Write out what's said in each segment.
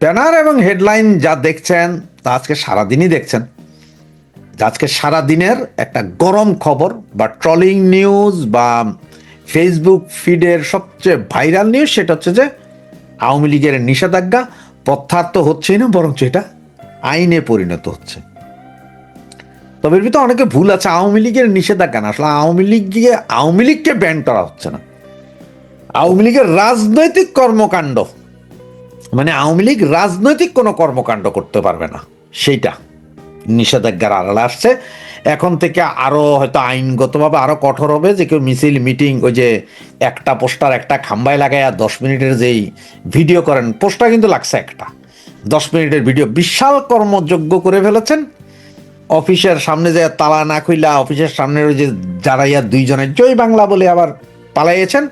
Banner এবং headline যা দেখছেন তা আজকে সারাদিনই দেখছেন। আজকে সারাদিনের একটা গরম খবর বা ট্রলিং নিউজ বা ফেসবুক ফিডের সবচেয়ে ভাইরাল নিউজ সেটা হচ্ছে যে আওয়ামী লীগের নিষেধাজ্ঞা প্রত্যাহার তো হচ্ছেই না, বরঞ্চ এটা আইনে পরিণত হচ্ছে। তবে এর ভিতরে অনেকে ভুল আছে। আওয়ামী লীগের নিষেধাজ্ঞা না, আসলে আওয়ামী লীগকে ব্যান করা হচ্ছে না, আওয়ামী লীগের রাজনৈতিক কর্মকাণ্ড, মানে আওয়ামী লীগ রাজনৈতিক কোনো কর্মকাণ্ড করতে পারবে না, সেইটা নিষেধাজ্ঞার আড়ালে আসছে। এখন থেকে আরো হয়তো আইনগতভাবে আরো কঠোর হবে, যে কেউ মিছিল মিটিং ওই যে একটা পোস্টার একটা খাম্বায় লাগায় 10 মিনিটের যেই ভিডিও করেন, পোস্টার কিন্তু লাগছে একটা 10 মিনিটের ভিডিও, বিশাল কর্মযোগ্য করে ফেলেছেন। অফিসের সামনে যে তালা না খুইলা অফিসের সামনের ওই যে যারাইয়া দুইজনের জয় বাংলা বলে আবার পালাইয়েছেন,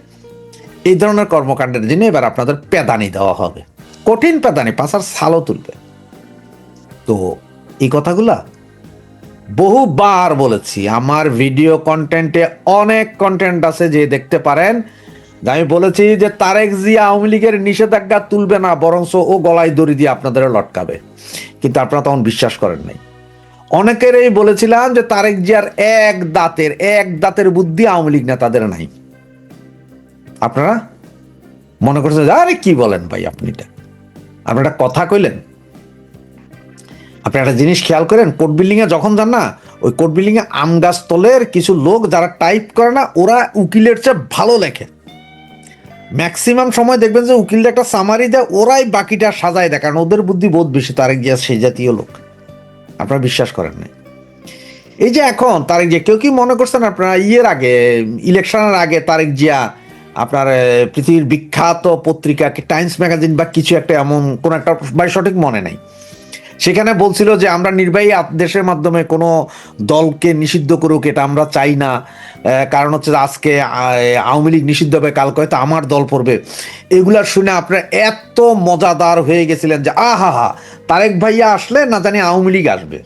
এই ধরনের কর্মকাণ্ডের জন্য এবার আপনাদের পেদানি দেওয়া হবে, কঠিন পেদানি, পাশার ছালও তুলবে। তো এই কথাগুলা বহুবার বলেছি, আমার ভিডিও কন্টেন্টে অনেক কন্টেন্ট আছে যে দেখতে পারেন। আমি বলেছি যে তারেক জিয়া আওয়ামী লীগের নিষেধাজ্ঞা তুলবে না, বরঞ্চ ও গলায় দড়ি দিয়ে আপনাদের লটকাবে, কিন্তু আপনারা তখন বিশ্বাস করেন নাই। অনেকেরই বলেছিলাম যে তারেক জিয়ার এক দাঁতের বুদ্ধি আওয়ামী লীগ নেতাদের নাই। আপনারা মনে করছেন আরে কি বলেন ভাই, আপনি একটা কথা কইলেন। আপনি একটা জিনিস খেয়াল করেন, কোর্ট বিল্ডিং এ যখন যান না, ওই কোর্ট বিল্ডিং এ আম গাছ তলের কিছু লোক যারা টাইপ করে না, ওরা উকিলের চেয়ে ভালো লেখে। ম্যাক্সিমাম সময় দেখবেন যে উকিলটা একটা সামারি দেয়, ওরাই বাকিটা সাজায় দেয়, কারণ ওদের বুদ্ধি বহুত বেশি। তারেক জিয়া সেই জাতীয় লোক, আপনারা বিশ্বাস করেন না। এই যে এখন তারেক জিয়া, কেউ কি মনে করছেন আপনারা ইলেকশনের আগে তারেক জিয়া আপনার পৃথিবীর বিখ্যাত পত্রিকা টাইমস ম্যাগাজিন বা কিছু একটা, এমন কোন একটা সঠিক মনে নাই, সেখানে বলছিল যে আমরা নির্বাহী আদেশের মাধ্যমে কোনো দলকে নিষিদ্ধ করুক, এটা আমরা চাই না, কারণ হচ্ছে আজকে আওয়ামী লীগ নিষিদ্ধ হবে, কালকে হয়তো আমার দল পড়বে। এগুলা শুনে আপনারা এত মজাদার হয়ে গেছিলেন যে আহা হা, তারেক ভাইয়া আসলে না জানি আওয়ামী লীগ আসবে,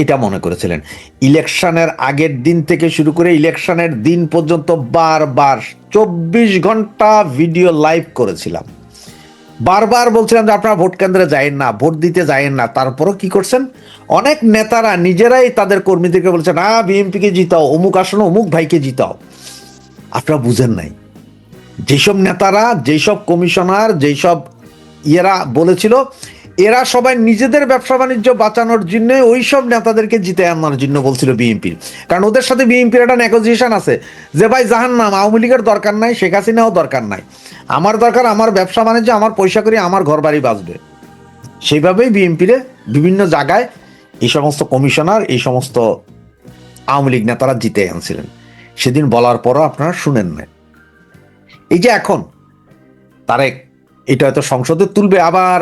এটা মনে করেছিলেন। ইলেকশনের আগের দিন থেকে শুরু করে ইলেকশনের দিন পর্যন্ত বারবার 24 ঘন্টা ভিডিও লাইভ করেছিলাম, বারবার বলছিলাম যে আপনারা ভোট কেন্দ্রে যায়েন না, ভোট দিতে যায়েন না। তারপরও কি করছেন, অনেক নেতারা নিজেরাই তাদের কর্মীদেরকে বলছেন বিএনপিকে জিতাও, অমুক আসনে অমুক ভাইকে জিতাও। আপনারা বুঝেন নাই, যেসব নেতারা, যেসব কমিশনার, যেসব ইয়েরা বলেছিল, এরা সবাই নিজেদের ব্যবসা বাণিজ্য বাঁচানোর জন্য ওইসব নেতাদেরকে জিতে আনার জন্য বলছিল বিএনপির, কারণ ওদের সাথে বিএনপির একটা নেগোসিয়েশন আছে যে ভাই জাহান্নাম, আওয়ামী লীগের দরকার নাই, শেখ হাসিনাও দরকার নাই, আমার দরকার আমার ব্যবসা বাণিজ্য, আমার পয়সা করি, আমার ঘর বাড়ি বাঁচবে। সেইভাবেই বিএনপির বিভিন্ন জায়গায় এই সমস্ত কমিশনার, এই সমস্ত আওয়ামী লীগ নেতারা জিতে আনছিলেন। সেদিন বলার পরও আপনারা শুনেন না। এই যে এখন তারেক এটা হয়তো সংসদে তুলবে, আবার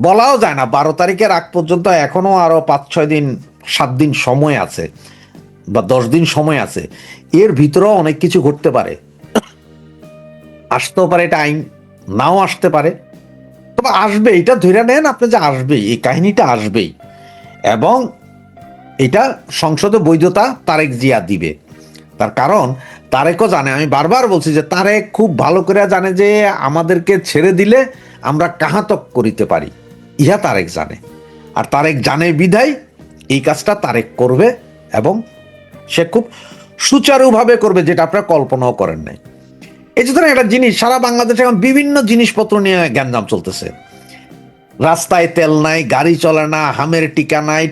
বলাও যায় না 12 তারিখের আগ পর্যন্ত, এখনো আরো 5-6 দিন 7 দিন সময় আছে বা 10 দিন সময় আছে, এর ভিতরেও অনেক কিছু ঘটতে পারে, আসতেও পারে, এটা আইন নাও আসতে পারে, তবে আসবে, এটা ধরে নেন আপনি যে আসবেই, এই কাহিনীটা আসবেই, এবং এটা সংসদে বৈধতা তারেক জিয়া দিবে। তার কারণ তারেকও জানে, আমি বারবার বলছি যে তারেক খুব ভালো করে জানে যে আমাদেরকে ছেড়ে দিলে আমরা কাহাতক করিতে পারি, ইহা তারেক জানে। আর তারেক জানে বিধায় এই কাজটা তারেক করবে, এবং সে খুব সুচারুভাবে করবে, যেটা আপনারা কল্পনাও করেন নাই। এই যে ধরেন একটা জিনিস, সারা বাংলাদেশে এখন বিভিন্ন জিনিসপত্র নিয়ে গ্যাঞ্জাম চলতেছে, রাস্তায় তেল নাই, গাড়ি চলে না, হামের টিকা নাই,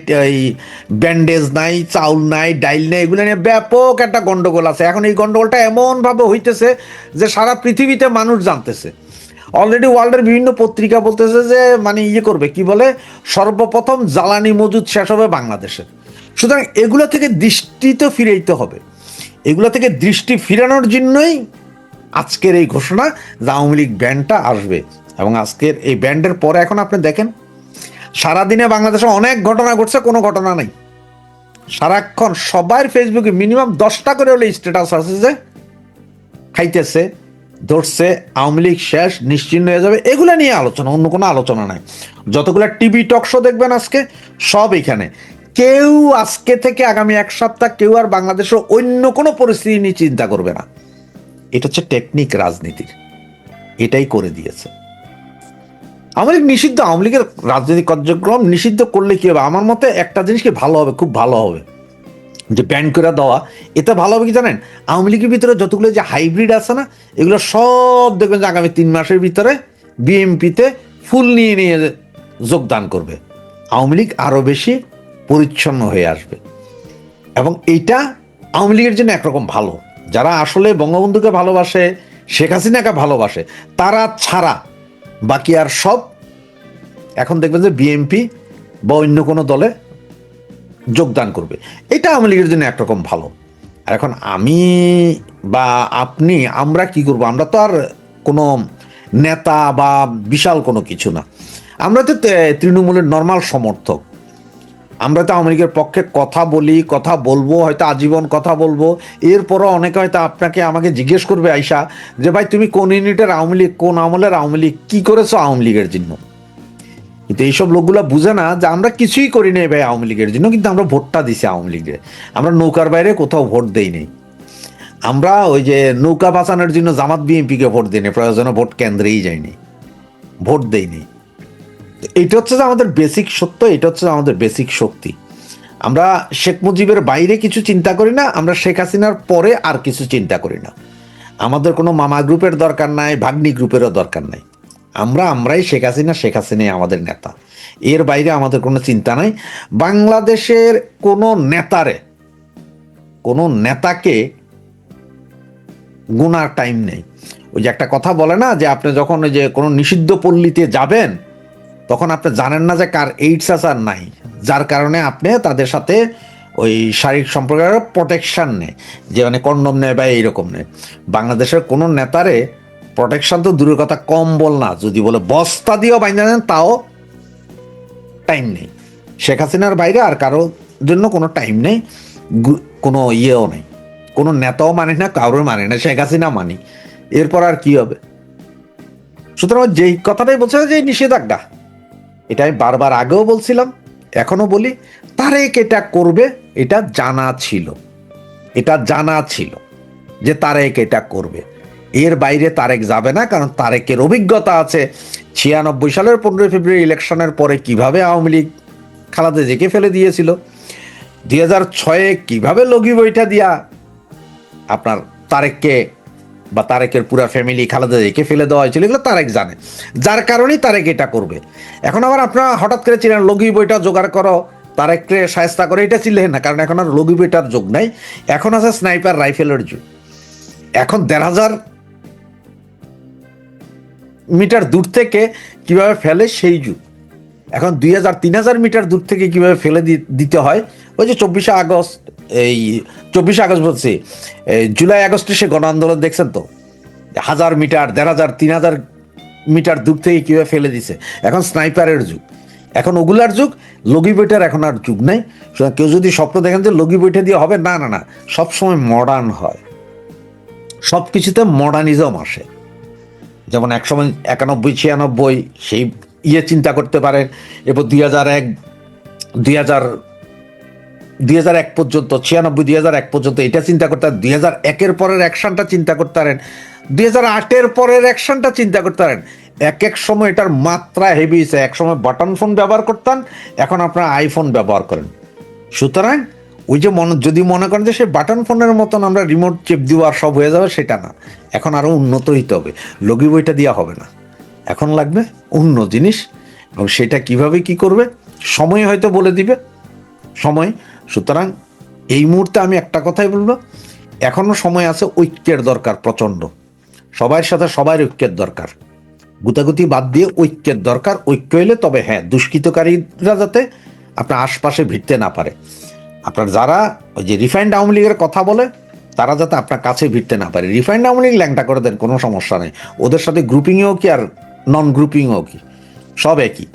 ব্যান্ডেজ নাই, চাউল নাই, ডাইল নাই, এগুলো নিয়ে ব্যাপক একটা গন্ডগোল আছে। এখন এই গন্ডগোলটা এমন ভাবে হইতেছে যে সারা পৃথিবীতে মানুষ জানতেছে, অলরেডি ওয়ার্ল্ডের বিভিন্ন পত্রিকা বলতেছে যে মানে করবে কি বলে, সর্বপ্রথম জ্বালানি মজুদ শেষ হবে বাংলাদেশে। সুতরাং এগুলো থেকে দৃষ্টি তো ফিরাইতে হবে, এগুলো থেকে দৃষ্টি ফিরানোর জন্যই আজকের এই ঘোষণা যে আওয়ামী লীগ ব্যান্ডটা আসবে। এবং আজকের এই ব্যান্ডের পরে এখন আপনি দেখেন সারাদিনে বাংলাদেশে অনেক ঘটনা ঘটছে, কোনো ঘটনা নাই, সারাক্ষণ সবার ফেসবুকে মিনিমাম 10টা করে হলে স্ট্যাটাস আছে যে খাইতেছে, ধরছে, আওয়ামী লীগ শেষ, নিশ্চিন্ন হয়ে যাবে, এগুলা নিয়ে আলোচনা, অন্য কোনো আলোচনা নাই। যতগুলো টিভি টক শো দেখবেন আজকে সব এখানে, কেউ আজকে থেকে আগামী 1 সপ্তাহ কেউ আর বাংলাদেশের অন্য কোনো পরিস্থিতি নিয়ে চিন্তা করবে না। এটা হচ্ছে টেকনিক রাজনীতির, এটাই করে দিয়েছে। আওয়ামী লীগ নিষিদ্ধ, আওয়ামী লীগের রাজনৈতিক কার্যক্রম নিষিদ্ধ করলে কি হবে? আমার মতে একটা জিনিস কি ভালো হবে, খুব ভালো হবে, যে ব্যান করে দেওয়া। এতে ভালো হবে কি জানেন, আওয়ামী লীগের ভিতরে যতগুলো যে হাইব্রিড আছে না, এগুলো সব দেখবেন যে আগামী 3 মাসের ভিতরে বিএনপিতে ফুল নিয়ে নিয়ে যোগদান করবে। আওয়ামী লীগ আরো বেশি পরিচ্ছন্ন হয়ে আসবে, এবং এইটা আওয়ামী লীগের জন্য একরকম ভালো। যারা আসলে বঙ্গবন্ধুকে ভালোবাসে, শেখ হাসিনাকে ভালোবাসে, তারা ছাড়া বাকি আর সব এখন দেখবেন যে বিএনপি বা অন্য কোনো দলে যোগদান করবে। এটা আওয়ামী লীগের জন্য একরকম ভালো। আর এখন আমি বা আপনি, আমরা কি করব? আমরা তো আর কোনো নেতা বা বিশাল কোনো কিছু না, আমরা তো তৃণমূলের নর্মাল সমর্থক। আমরা তো আওয়ামী লীগের পক্ষে কথা বলি, কথা বলবো, হয়তো আজীবন কথা বলবো। এরপরও অনেকে হয়তো আপনাকে আমাকে জিজ্ঞেস করবে আইসা, যে ভাই তুমি কোন ইউনিটের আওয়ামী লীগ, কোন আমলের আওয়ামী লীগ, কি করেছো আওয়ামী লীগের জন্য? কিন্তু এইসব লোকগুলা বুঝে না যে আমরা কিছুই করি নাই ভাই আওয়ামী লীগের জন্য, কিন্তু আমরা ভোটটা দিছি আওয়ামী লীগে। আমরা নৌকার বাইরে কোথাও ভোট দেই নেই। আমরা ওই যে নৌকা বাঁচানোর জন্য জামাত বিএনপিকে ভোট দিই নাই, প্রয়োজনে ভোট কেন্দ্রেই যাইনি, ভোট দেইনি। এটা হচ্ছে যে আমাদের বেসিক সত্য, এটা হচ্ছে আমাদের বেসিক শক্তি। আমরা শেখ মুজিবের বাইরে কিছু চিন্তা করি না, আমরা শেখ হাসিনার পরে আর কিছু চিন্তা করি না। আমাদের কোনো মামা গ্রুপের দরকার নাই, ভাগ্নি গ্রুপেরও দরকার নাই। আমরাই শেখ হাসিনা, শেখ হাসিনাই আমাদের নেতা। এর বাইরে আমাদের কোনো চিন্তা নাই। বাংলাদেশের কোনো নেতারে, কোনো নেতাকে গুনার টাইম নেই। ওই যে একটা কথা বলে না, যে আপনি যখন ওই যে কোনো নিষিদ্ধ পল্লীতে যাবেন, তখন আপনি জানেন না যে কার এইডস আছে আর নাই, যার কারণে আপনি তাদের সাথে ওই শারীরিক সম্পর্কের প্রোটেকশন নেই, যে মানে কন্ডম নেয় বা এইরকম নেই। বাংলাদেশের কোনো নেতারে প্রোটেকশন তো দূরের কথা, কম্বল না, যদি বলে বস্তা দিয়েও বাইন্ধা নেন তাও টাইম নেই। শেখ হাসিনার বাইরে আর কারোর জন্য কোনো টাইম নেই, কোনো ইয়েও নেই। কোনো নেতাও মানে না, কারোর মানে না, শেখ হাসিনা মানি। এরপর আর কি হবে? সুতরাং যেই কথাটাই বলছে, যে নিষেধাজ্ঞা, এটা আমি বারবার আগেও বলছিলাম, এখনো বলি, তারেক এটা করবে, এটা জানা ছিল, এটা জানা ছিল যে তারেক এটা করবে। এর বাইরে তারেক যাবে না, কারণ তারেকের অভিজ্ঞতা আছে 96 সালের 15 ফেব্রুয়ারি ইলেকশনের পরে কিভাবে আওয়ামী লীগ খালেদা জিয়াকে ফেলে দিয়েছিল, 2006-এ কিভাবে লগি বইটা দিয়া আপনার তারেককে বা তারেকের পুরা ফ্যামিলি খালেদা জিয়াকে ফেলে দেওয়া হয়েছিল, এগুলো তারেক জানে, যার কারণেই তারেক এটা করবে। এখন আবার আপনারা হঠাৎ করে ছিলেন লগি বইটা জোগাড় করো, তারেককে সায়স্তা করে, এটা ছিলেন না, কারণ এখন আর লগি বইটার যুগ নাই, এখন আছে স্নাইপার রাইফেলের যুগ। এখন 1,500 মিটার দূর থেকে কিভাবে ফেলে সেই যুগ। এখন 2,000-3,000 মিটার দূর থেকে কিভাবে ফেলে দিতে হয়, ওই যে 24শে আগস্ট, এই 24শে আগস্ট বলছি, জুলাই আগস্টে সে গণ আন্দোলন দেখছেন তো, 1000 মিটার, 1,500, 3,000 মিটার দূর থেকে কিভাবে ফেলে দিছে। এখন স্নাইপারের যুগ, এখন ওগুলার যুগ, লগি বইটার এখন আর যুগ নাই। কেউ যদি স্বপ্ন দেখেন যে লগি বইটা দিয়ে হবে, না না না, সবসময় মডার্ন হয়, সব কিছুতে মডার্নিজম আসে। যেমন একসময় 91-96 সেই ইয়ে চিন্তা করতে পারেন, এরপর 2001 পর্যন্ত, 96-2001 পর্যন্ত এটা চিন্তা করতে পারেন, 2001-এর পরের অ্যাকশনটা চিন্তা করতে পারেন, 2008-এর পরের অ্যাকশনটা চিন্তা করতে পারেন। এক এক সময় এটার মাত্রা হেভি হয়েছে। এক সময় বাটন ফোন ব্যবহার করতেন, এখন আপনারা আইফোন ব্যবহার করেন। সুতরাং ওই যে যদি মনে করেন যে সে বাটন ফোনের মতন আমরা রিমোট চেপ দিব আর সব হয়ে যাবে, সেটা না। এখন আরো উন্নত হইতে হবে, লগি বইটা দেওয়া হবে না, এখন লাগবে অন্য জিনিস। এবং সেটা কিভাবে কি করবে সময় হয়তো বলে দিবে, সময়। সুতরাং এই মুহূর্তে আমি একটা কথাই বলবো, এখনো সময় আছে, ঐক্যের দরকার প্রচন্ড, সবার সাথে সবার ঐক্যের দরকার, গুতাগুতি বাদ দিয়ে ঐক্যের দরকার। ঐক্য হইলে তবে হ্যাঁ, দুষ্কৃতকারীরা যাতে আপনার আশপাশে ভিড়তে না পারে, আপনার যারা ওই যে রিফাইন্ড আওয়ামী লীগের কথা বলে, তারা যাতে আপনার কাছে ভিড়তে না পারে। রিফাইন্ড আওয়ামী লীগ ল্যাংটা করে দেন, কোনো সমস্যা নেই, ওদের সাথে গ্রুপিংও কি আর নন গ্রুপিংও কি, সব একই,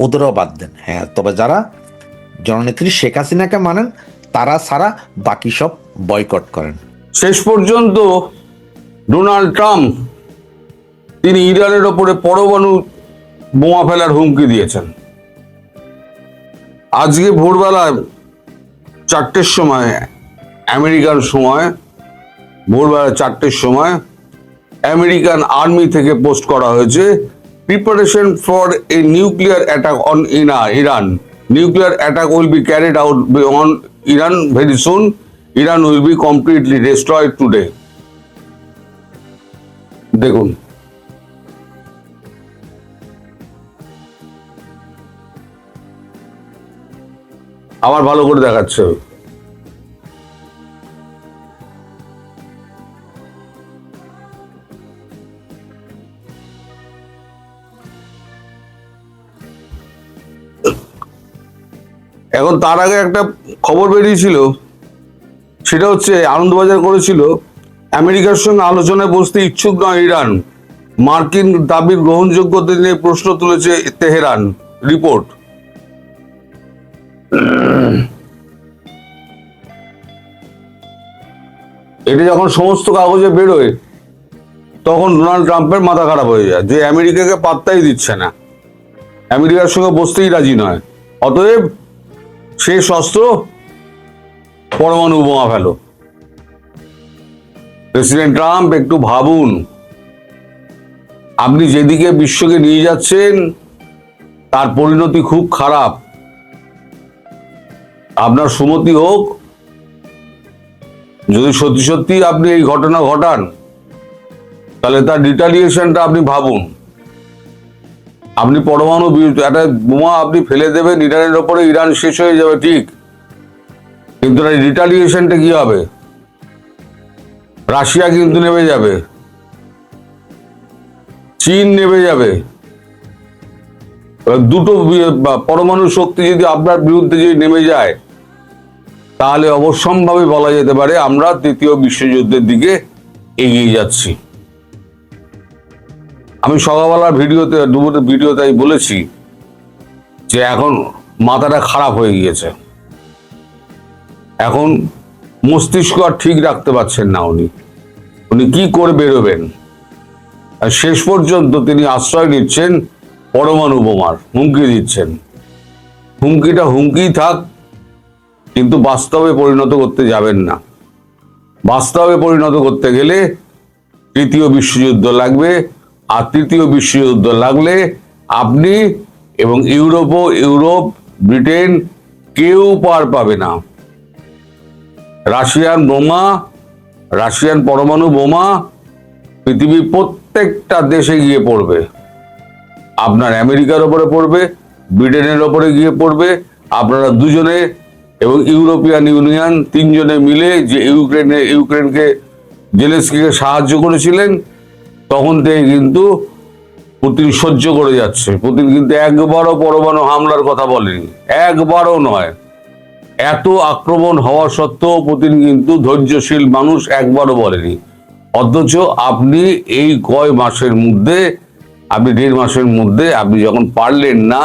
ওদেরও বাদ দেন। হ্যাঁ, তবে যারা জননেত্রী শেখ হাসিনাকে মানেন, তারা ছাড়া বাকি সব বয়কট করেন। শেষ পর্যন্ত ডোনাল্ড ট্রাম্প তিনি ইরানের ওপরে পরমাণু বোমা ফেলার হুমকি দিয়েছেন। আজকে ভোরবেলায় 4টের সময়, আমেরিকান সময় ভোরবেলা 4টের সময় আমেরিকান আর্মি থেকে পোস্ট করা হয়েছে preparation for a nuclear attack on Iran. Nuclear attack will be carried out on Iran very soon. Iran will be completely destroyed today. দেখুন, আবার ভালো করে দেখাচ্ছে। এখন তার আগে একটা খবর বেরিয়েছিল, সেটা হচ্ছে আনন্দবাজার করেছিল, আমেরিকার সঙ্গে আলোচনায় বসতে ইচ্ছুক নয় ইরান, মার্কিন দাবির গ্রহণযোগ্যতা নিয়ে প্রশ্ন তুলেছে তেহরান। রিপোর্ট। এটা যখন সমস্ত কাগজে বেরোয় তখন ডোনাল্ড ট্রাম্পের মাথা খারাপ হয়ে যায়, যে আমেরিকাকে পাত্তাই দিচ্ছে না, আমেরিকার সঙ্গে বসতেই রাজি নয়, অতএব শেষ অস্ত্র পরমাণু বোমা ফেলো। প্রেসিডেন্ট ট্রাম্প একটু ভাবুন, আপনি যেদিকে বিশ্বকে নিয়ে যাচ্ছেন তার পরিণতি খুব খারাপ। আপনার সুমতি হোক, যদি সত্যি সত্যি আপনি এই ঘটনা ঘটান তাহলে তার রিটালিয়েশনটা আপনি ভাবুন। আপনি পরমাণু একটা বোমা আপনি ফেলে দেবেন ইরানের ওপরে, ইরান শেষ হয়ে যাবে ঠিক, কিন্তু রিটালিয়েশনটা কি হবে? রাশিয়া কিন্তু নেমে যাবে, চীন নেমে যাবে। দুটো পরমাণু শক্তি যদি আপনার বিরুদ্ধে যদি নেমে যায় তাহলে অবশ্যম্ভাবী বলা যেতে পারে আমরা তৃতীয় বিশ্বযুদ্ধের দিকে এগিয়ে যাচ্ছি। আমি সকালবেলার ভিডিওতে বলেছি যে এখন মাথাটা খারাপ হয়ে গিয়েছে, এখন মস্তিষ্ক আর ঠিক রাখতে পারছেন না উনি কি করে বেরোবেন। আর শেষ পর্যন্ত তিনি আশ্রয় নিচ্ছেন পরমাণু বোমার, হুমকি দিচ্ছেন। হুমকিটা হুমকিই থাক, কিন্তু বাস্তবে পরিণত করতে যাবেন না। বাস্তবে পরিণত করতে গেলে তৃতীয় বিশ্বযুদ্ধ লাগবে, আর তৃতীয় বিশ্বযুদ্ধ লাগলে আপনি এবং ইউরোপ, ব্রিটেন কেউ পার পাবে না। রাশিয়ান পরমাণু বোমা পৃথিবীর প্রত্যেকটা দেশে গিয়ে পড়বে। আপনার আমেরিকার ওপরে পড়বে, ব্রিটেনের ওপরে গিয়ে পড়বে। আপনারা দুজনে এবং ইউরোপিয়ান ইউনিয়ন তিনজনে মিলে যে ইউক্রেনকে জেলেনস্কিকে সাহায্য করেছিলেন, তখন থেকে কিন্তু পুতিন সহ্য করে যাচ্ছে। পুতিন কিন্তু একবারও পরমাণু হামলার কথা বলেনি, একবারও নয়। এত আক্রমণ হওয়া সত্ত্বেও পুতিন কিন্তু ধৈর্যশীল মানুষ, একবারও বলেনি। অথচ আপনি এই কয় মাসের মধ্যে, আপনি 1.5 মাসের মধ্যে আপনি যখন পারলেন না,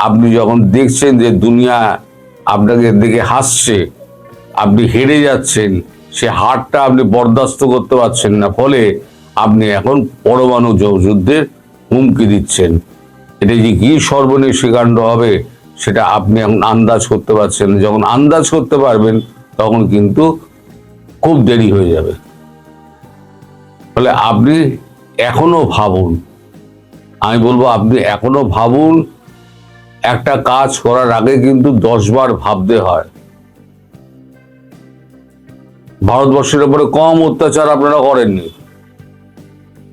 আপনি যখন দেখছেন যে দুনিয়া আপনাকে দেখে হাসছে, আপনি হেরে যাচ্ছেন, সে হারটা আপনি বরদাস্ত করতে পারছেন না, ফলে আপনি এখন পরমাণু যুদ্ধের হুমকি দিচ্ছেন। এটা যে কি সর্বনেশী কাণ্ড হবে সেটা আপনি এখন আন্দাজ করতে পারছেন। যখন আন্দাজ করতে পারবেন তখন কিন্তু খুব দেরি হয়ে যাবে। ফলে আপনি এখনো ভাবুন, আমি বলবো আপনি এখনো ভাবুন। একটা কাজ করার আগে কিন্তু 10 বার ভাবতে হয়। ভারতবর্ষের উপরে কম অত্যাচার আপনারা করেননি,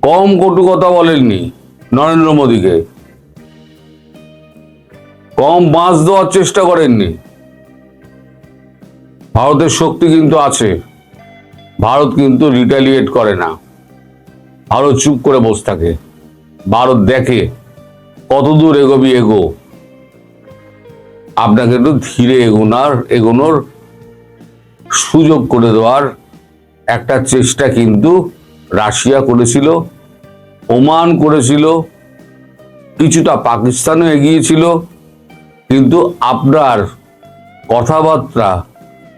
কম কটু কথা বলেননি নরেন্দ্র মোদীকে, কম বাঁশ দেওয়ার চেষ্টা করেননি। ভারতের শক্তি কিন্তু আছে, ভারত কিন্তু রিটালিয়েট করে না, ভারত চুপ করে বসে থাকে। ভারত দেখে কতদূর এগোবি এগো, আপনাকে একটু ধীরে এগোনোর সুযোগ করে দেওয়ার একটা চেষ্টা কিন্তু রাশিয়া করেছিল, ওমান করেছিল, কিছুটা পাকিস্তানও এগিয়েছিল। কিন্তু আপনার কথাবার্তা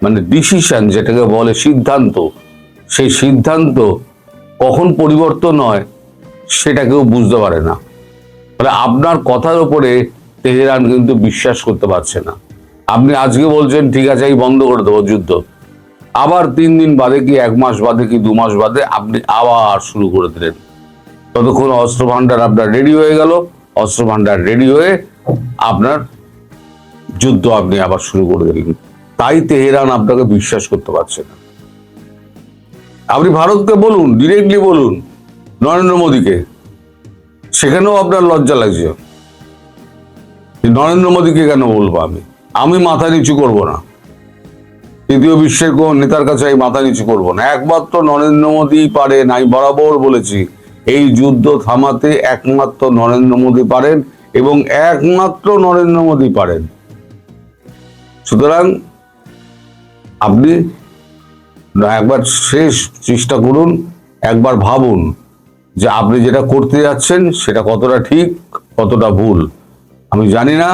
মানে ডিসিশন, যেটাকে বলে সিদ্ধান্ত, সেই সিদ্ধান্ত কখন পরিবর্তন হয় সেটা কেউ বুঝতে পারে না। ফলে আপনার কথার উপরে তেহরান কিন্তু বিশ্বাস করতে পারছে না। আপনি আজকে বলছেন ঠিক আছে এই বন্ধ করে দেবো যুদ্ধ, আবার 3 দিন বাদে কি 1 মাস বাদে কি 2 মাস বাদে আপনি আবার শুরু করে দিলেন। ততক্ষণ অস্ত্র ভান্ডার আপনার রেডি হয়ে গেল, অস্ত্র ভান্ডার রেডি হয়ে আপনার যুদ্ধ আপনি আবার শুরু করে দিলেন। তাই তেহরান আপনাকে বিশ্বাস করতে পারছে না। আপনি ভারতকে বলুন, ডিরেক্টলি বলুন, নরেন্দ্র মোদীকে, সেখানেও আপনার লজ্জা লাগছে। নরেন্দ্র মোদীকে কেন বলবো? আমি মাথা নিচু করব না, তৃতীয় বিশ্বের কোন নেতার কাছে আমি মাথা নিচু করব না। একমাত্র নরেন্দ্র মোদী পারেন। আমি বরাবর বলেছি, এই যুদ্ধ থামাতে একমাত্র নরেন্দ্র মোদী পারেন এবং একমাত্র নরেন্দ্র মোদী পারেন। সুতরাং আপনি একবার শেষ চেষ্টা করুন, একবার ভাবুন যে আপনি যেটা করতে যাচ্ছেন সেটা কতটা ঠিক, কতটা ভুল। আমি জানি না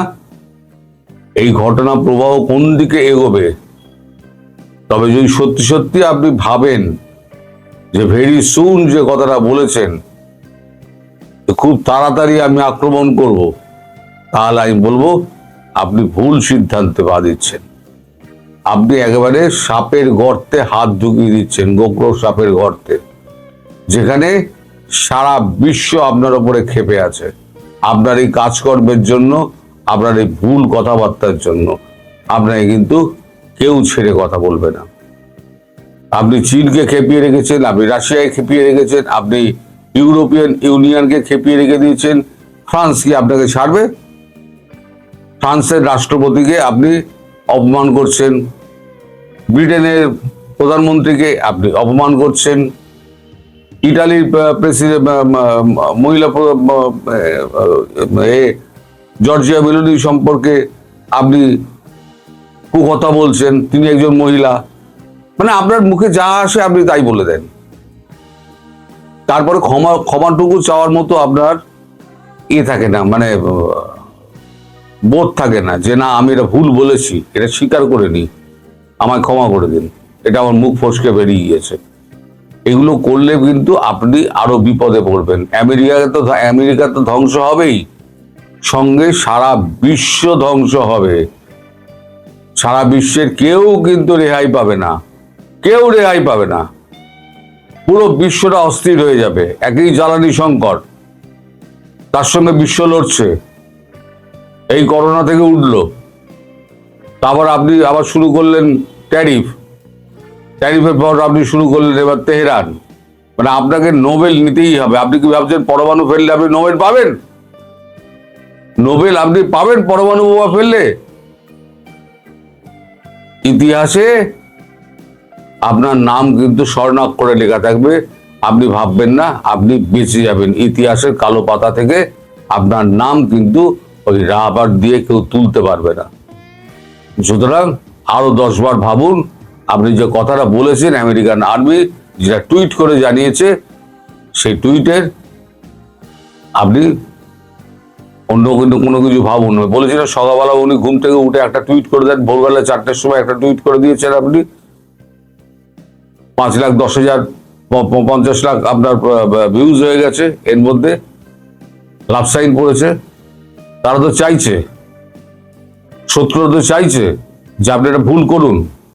এই ঘটনা প্রবাহ কোন দিকে এগোবে, তবে যদি সত্যি সত্যি আপনি ভাবেন যে ভেরি সুন যে কথাটা বলেছেন, খুব তাড়াতাড়ি আমি আক্রমণ করব, তাহলে আমি বলবো আপনি ভুল সিদ্ধান্তে পা দিচ্ছেন। আপনি একেবারে সাপের গর্তে হাত ঢুকিয়ে দিচ্ছেন, গোখরো সাপের গর্তে, যেখানে সারা বিশ্ব আপনার উপরে ক্ষেপে আছে, আপনার এই কাজকর্মের জন্য, আপনার এই ভুল কথাবার্তার জন্য। আপনাকে কিন্তু কেউ ছেড়ে কথা বলবে না। আপনি চীনকে খেপিয়ে রেখেছেন, আপনি রাশিয়ায় খেপিয়ে রেখেছেন, আপনি ইউরোপিয়ান ইউনিয়নকে খেপিয়ে রেখে দিয়েছেন। ফ্রান্স কি আপনাকে ছাড়বে? ফ্রান্সের রাষ্ট্রপতিকে আপনি অপমান করছেন, ব্রিটেনের প্রধানমন্ত্রীকে আপনি অপমান করছেন, ইটালির প্রেসিডেন্ট মহিলা জর্জিয়া মেলোনি সম্পর্কে আপনি কুকথা বলছেন, তিনি একজন মহিলা। মানে আপনার মুখে যা আসে আপনি তাই বলে দেন। তারপরে ক্ষমাটুকু চাওয়ার মতো আপনার থাকে না, মানে বোধ থাকে না যে না আমি এটা ভুল বলেছি, এটা স্বীকার করে নি, আমায় ক্ষমা করে দিন, এটা আমার মুখ ফসকে বেরিয়ে গিয়েছে। এগুলো করলে কিন্তু আপনি আরো বিপদে পড়বেন। আমেরিকা তো ধ্বংস হবেই, সঙ্গে সারা বিশ্ব ধ্বংস হবে। সারা বিশ্বের কেউ কিন্তু রেহাই পাবে না, কেউ রেহাই পাবে না। পুরো বিশ্বটা অস্থির হয়ে যাবে। একই জ্বালানি সংকট, তার সঙ্গে বিশ্ব লড়ছে, এই করোনা থেকে উঠলো, তারপর আপনি আবার শুরু করলেন ট্যারিফের পর আপনি শুরু করলেন এবার তেহরান। মানে আপনাকে নোবেল নিতেই হবে। আপনি কি ভাবছেন পরমাণু ফেললে আপনি নোবেল পাবেন? নোবেল আপনি পাবেন পরমাণু বোমা ফেললে? ইতিহাসে আপনার নাম কিন্তু স্বর্ণাক্ষরে লেখা থাকবে। আপনি ভাববেন না আপনি বেঁচে যাবেন। ইতিহাসের কালো পাতা থেকে আপনার নাম কিন্তু ওই রাবার দিয়ে কেউ তুলতে পারবে না। সুতরাং আরো 10 বার ভাবুন। আপনি যে কথাটা বলেছেন, আমেরিকান আর্মি যেটা টুইট করে জানিয়েছে, সেই টুইটের আপনি অন্য কিন্তু কোনো কিছু ভাবুন। বলেছিলেন সকালবেলা উনি ঘুম থেকে উঠে একটা টুইট করে দেন, ভোরবেলা 4টের সময় একটা টুইট করে দিয়েছেন আপনি। 5,10,000 আপনার ভিউজ হয়ে গেছে, এর মধ্যে লাভ সাইন পড়েছে। তারা তো চাইছে, শত্রুরা তো চাইছে যে আপনি এটা ভুল করুন।